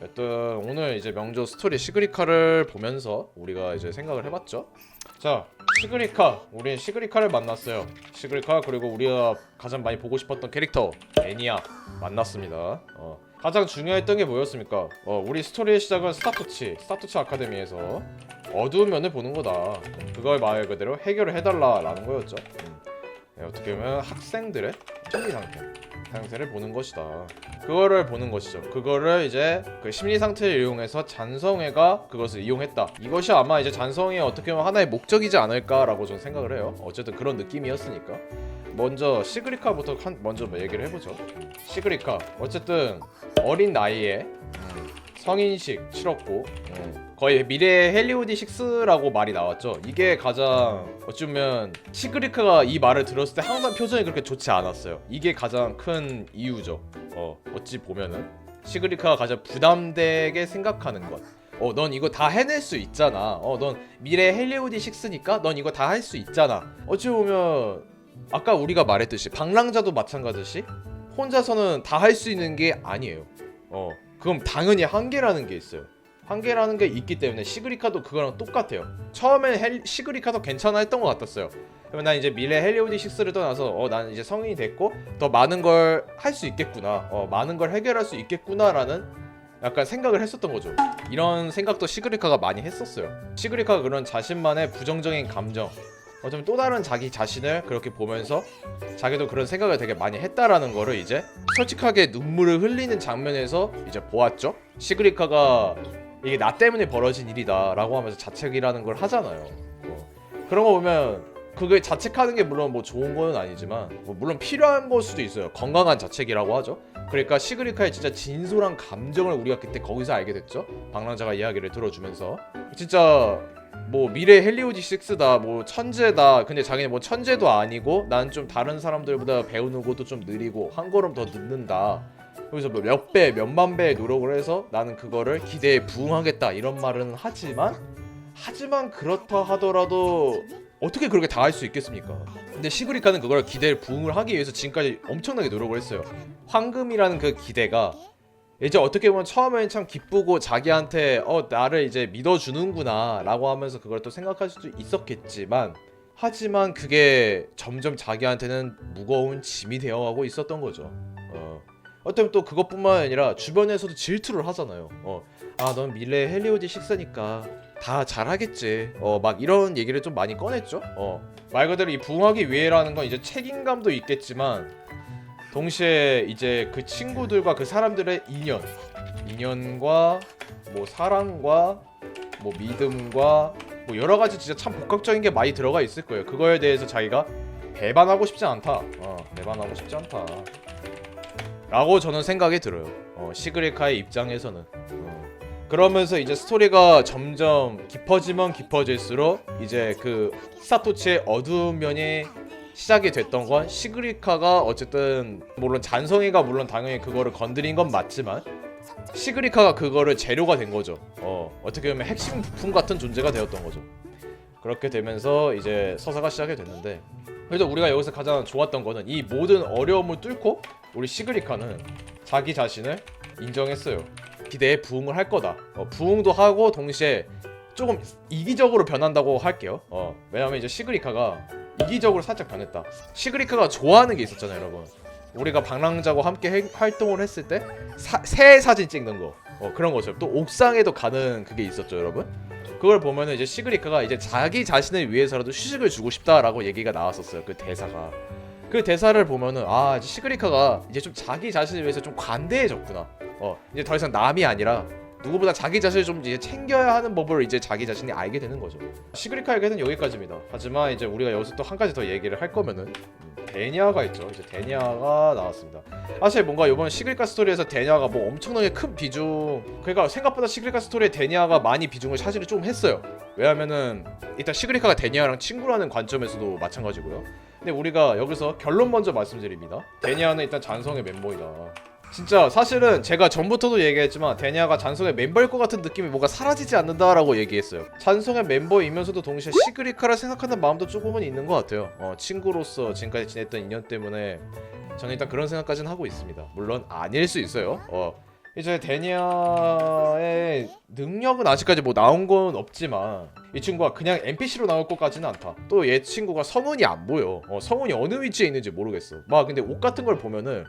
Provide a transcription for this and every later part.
일단 오늘 이제 명조 스토리 시그리카를 보면서 우리가 이제 생각을 해봤죠. 자, 시그리카, 우린 시그리카를 만났어요. 시그리카, 그리고 우리가 가장 많이 보고 싶었던 캐릭터 애니야 만났습니다. 가장 중요했던 게 뭐였습니까? 우리 스토리의 시작은 스타투치 아카데미에서 어두운 면을 보는 거다. 그걸 말 그대로 해결을 해달라라는 거였죠. 네, 어떻게 보면 학생들의 심리 상태를 보는 것이다. 그거를 보는 것이죠. 그거를 이제 그 심리 상태를 이용해서 잔성애가 그것을 이용했다. 이것이 아마 이제 잔성애의 어떻게 보면 하나의 목적이지 않을까라고 저는 생각을 해요. 어쨌든 그런 느낌이었으니까. 먼저 시그리카부터 먼저 얘기를 해보죠. 시그리카, 어쨌든 어린 나이에 성인식 치렀고 거의 미래의 헬리오디6라고 말이 나왔죠. 이게 가장 어쩌면 시그리카가 이 말을 들었을 때 항상 표정이 그렇게 좋지 않았어요. 이게 가장 큰 이유죠. 어찌 보면은 시그리카가 가장 부담되게 생각하는 것. 넌 이거 다 해낼 수 있잖아. 넌 미래 헬리오디6니까 넌 이거 다 할 수 있잖아. 어찌 보면 아까 우리가 말했듯이 방랑자도 마찬가지시 혼자서는 다 할 수 있는 게 아니에요. 그럼 당연히 한계라는 게 있어요. 한계라는 게 있기 때문에 시그리카도 그거랑 똑같아요. 처음엔 시그리카도 괜찮아 했던 것 같았어요. 그러면 난 이제 미래 헬리오디6를 떠나서 난 이제 성인이 됐고 더 많은 걸 할 수 있겠구나, 많은 걸 해결할 수 있겠구나라는 약간 생각을 했었던 거죠. 이런 생각도 시그리카가 많이 했었어요. 시그리카가 그런 자신만의 부정적인 감정, 어쩌면 또 다른 자기 자신을 그렇게 보면서 자기도 그런 생각을 되게 많이 했다라는 거를 이제 솔직하게 눈물을 흘리는 장면에서 이제 보았죠. 시그리카가 이게 나 때문에 벌어진 일이다 라고 하면서 자책이라는 걸 하잖아요. 그런 거 보면 그게 자책하는 게 물론 뭐 좋은 거는 아니지만 물론 필요한 걸 수도 있어요. 건강한 자책이라고 하죠. 그러니까 시그리카의 진짜 진솔한 감정을 우리가 그때 거기서 알게 됐죠. 방랑자가 이야기를 들어주면서 진짜 뭐 미래 헬리오디6다, 뭐 천재다. 근데 자기는 뭐 천재도 아니고 난 좀 다른 사람들보다 배우는 것도 좀 느리고 한 걸음 더 늦는다. 여기서 뭐 몇 배, 몇만 배의 노력을 해서 나는 그거를 기대에 부응하겠다 이런 말은 하지만 그렇다 하더라도 어떻게 그렇게 다 할 수 있겠습니까? 근데 시그리카는 그걸 기대에 부응을 하기 위해서 지금까지 엄청나게 노력을 했어요. 황금이라는 그 기대가 이제 어떻게 보면 처음엔 참 기쁘고 자기한테 나를 이제 믿어주는구나 라고 하면서 그걸 또 생각할 수도 있었겠지만 하지만 그게 점점 자기한테는 무거운 짐이 되어가고 있었던 거죠. 어쩌면 또 그것뿐만 아니라 주변에서도 질투를 하잖아요. 넌 미래 헬리오디6니까 다 잘하겠지. 막 이런 얘기를 좀 많이 꺼냈죠. 말 그대로 이 부응하기 위해라는 건 이제 책임감도 있겠지만 동시에 이제 그 친구들과 그 사람들의 인연과 뭐 사랑과 뭐 믿음과 뭐 여러 가지 진짜 참 복합적인 게 많이 들어가 있을 거예요. 그거에 대해서 자기가 배반하고 싶지 않다. 배반하고 싶지 않다. 라고 저는 생각이 들어요. 시그리카의 입장에서는. 그러면서 이제 스토리가 점점 깊어지면 깊어질수록 이제 그 히사토치의 어두운 면이 시작이 됐던 건 시그리카가 어쨌든 물론 잔성이가 물론 당연히 그거를 건드린 건 맞지만 시그리카가 그거를 재료가 된 거죠. 어떻게 보면 핵심 부품 같은 존재가 되었던 거죠. 그렇게 되면서 이제 서사가 시작이 됐는데 그래도 우리가 여기서 가장 좋았던 거는 이 모든 어려움을 뚫고 우리 시그리카는 자기 자신을 인정했어요. 기대에 부응을 할 거다. 부응도 하고 동시에 조금 이기적으로 변한다고 할게요. 왜냐면 이제 시그리카가 이기적으로 살짝 변했다. 시그리카가 좋아하는 게 있었잖아요, 여러분. 우리가 방랑자고 함께 활동을 했을 때 새 사진 찍는 거, 그런 거죠. 또 옥상에도 가는 그게 있었죠, 여러분. 그걸 보면은 이제 시그리카가 이제 자기 자신을 위해서라도 휴식을 주고 싶다라고 얘기가 나왔었어요. 그 대사가. 그 대사를 보면은 이제 시그리카가 이제 좀 자기 자신을 위해서 좀 관대해졌구나. 이제 더 이상 남이 아니라 누구보다 자기 자신을 좀 이제 챙겨야 하는 법을 이제 자기 자신이 알게 되는 거죠. 시그리카 얘기는 여기까지입니다. 하지만 이제 우리가 여기서 또 한 가지 더 얘기를 할 거면은 데니아가 있죠. 이제 데니아가 나왔습니다. 사실 뭔가 이번 시그리카 스토리에서 데니아가 뭐 엄청나게 큰 비중, 그러니까 생각보다 시그리카 스토리에 데니아가 많이 비중을 차지를 좀 했어요. 왜냐면은 일단 시그리카가 데니아랑 친구라는 관점에서도 마찬가지고요. 근데 우리가 여기서 결론 먼저 말씀드립니다. 데니아는 일단 잔성의 멤버이다. 진짜 사실은 제가 전부터도 얘기했지만 데니아가 잔성의 멤버일 것 같은 느낌이 뭔가 사라지지 않는다라고 얘기했어요. 잔성의 멤버이면서도 동시에 시그리카를 생각하는 마음도 조금은 있는 것 같아요. 친구로서 지금까지 지냈던 인연 때문에 저는 일단 그런 생각까지는 하고 있습니다. 물론 아닐 수 있어요. 이제 데니아의 능력은 아직까지 뭐 나온 건 없지만 이 친구가 그냥 NPC로 나올 것까지는 않다. 또 얘 친구가 성은이 안 보여. 성은이 어느 위치에 있는지 모르겠어. 막 근데 옷 같은 걸 보면은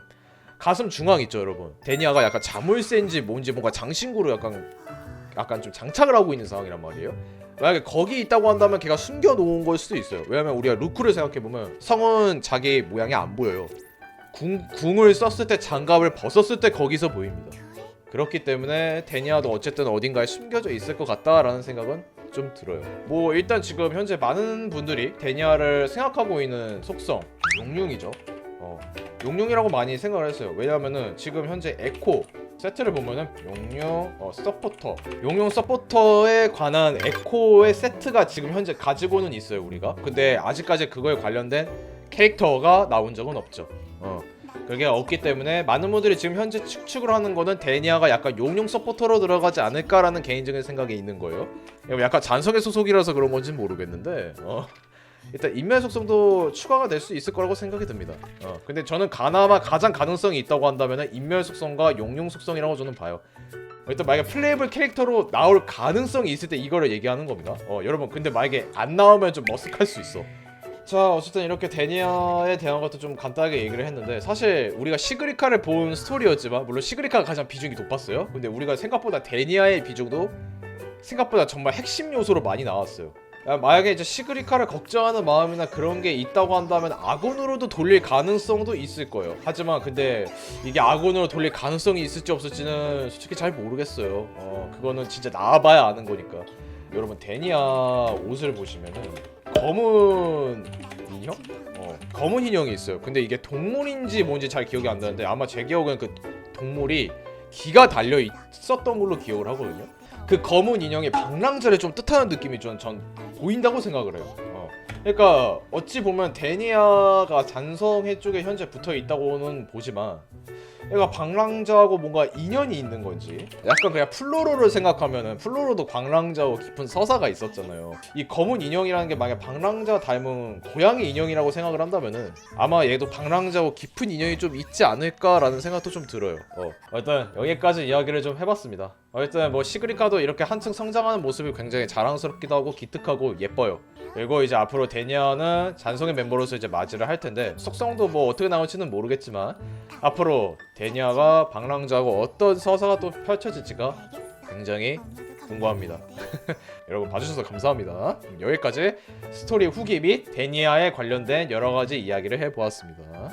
가슴 중앙 있죠, 여러분. 데니아가 약간 자물쇠인지 뭔지 뭔가 장신구로 약간 좀 장착을 하고 있는 상황이란 말이에요. 만약에 거기 있다고 한다면 걔가 숨겨놓은 걸 수도 있어요. 왜냐면 우리가 루크를 생각해보면 성은 자기 모양이 안 보여요. 궁을 썼을 때 장갑을 벗었을 때 거기서 보입니다. 그렇기 때문에 데니아도 어쨌든 어딘가에 숨겨져 있을 것 같다라는 생각은 좀 들어요. 뭐 일단 지금 현재 많은 분들이 데니아를 생각하고 있는 속성 용융이죠. 용융이라고 많이 생각을 했어요. 왜냐면은 지금 현재 에코 세트를 보면은 용융 서포터 용융 서포터에 관한 에코의 세트가 지금 현재 가지고는 있어요, 우리가. 근데 아직까지 그거에 관련된 캐릭터가 나온 적은 없죠. 그게 없기 때문에 많은 분들이 지금 현재 추측을 하는 거는 데니아가 약간 용용 서포터로 들어가지 않을까라는 개인적인 생각이 있는 거예요. 약간 잔성의 소속이라서 그런 건지는 모르겠는데 일단 인멸 속성도 추가가 될 수 있을 거라고 생각이 듭니다. 근데 저는 가나마 가장 가능성이 있다고 한다면 인멸 속성과 용용 속성이라고 저는 봐요. 일단 만약에 플레이블 캐릭터로 나올 가능성이 있을 때 이거를 얘기하는 겁니다. 여러분 근데 만약에 안 나오면 좀 머쓱할 수 있어. 자, 어쨌든 이렇게 데니아에 대한 것도 좀 간단하게 얘기를 했는데, 사실 우리가 시그리카를 본 스토리였지만 물론 시그리카가 가장 비중이 높았어요. 근데 우리가 생각보다 데니아의 비중도 생각보다 정말 핵심 요소로 많이 나왔어요. 만약에 이제 시그리카를 걱정하는 마음이나 그런 게 있다고 한다면 아곤으로도 돌릴 가능성도 있을 거예요. 하지만 근데 이게 아곤으로 돌릴 가능성이 있을지 없을지는 솔직히 잘 모르겠어요. 그거는 진짜 나와봐야 아는 거니까. 여러분 데니아 옷을 보시면은 검은 인형? 검은 인형이 있어요. 근데 이게 동물인지 뭔지 잘 기억이 안 나는데 아마 제 기억은 그 동물이 기가 달려 있었던 걸로 기억을 하거든요. 그 검은 인형이 방랑자를 좀 뜻하는 느낌이 전 보인다고 생각을 해요. 그러니까 어찌 보면 데니아가 잔성해 쪽에 현재 붙어 있다고는 보지만 얘가 방랑자하고 뭔가 인연이 있는 건지, 약간 그냥 플로로를 생각하면은 플로로도 방랑자하고 깊은 서사가 있었잖아요. 이 검은 인형이라는 게 만약 방랑자 닮은 고양이 인형이라고 생각을 한다면은 아마 얘도 방랑자하고 깊은 인연이 좀 있지 않을까라는 생각도 좀 들어요. 일단 여기까지 이야기를 좀 해봤습니다. 일단 뭐 시그리카도 이렇게 한층 성장하는 모습이 굉장히 자랑스럽기도 하고 기특하고 예뻐요. 그리고 이제 앞으로 데니아는 잔성의 멤버로서 이제 맞이를 할 텐데, 속성도 뭐 어떻게 나올지는 모르겠지만 앞으로 데니아가 방랑자하고 어떤 서사가 또 펼쳐질지가 굉장히 궁금합니다. 여러분 봐주셔서 감사합니다. 여기까지 스토리 후기 및 데니아에 관련된 여러가지 이야기를 해보았습니다.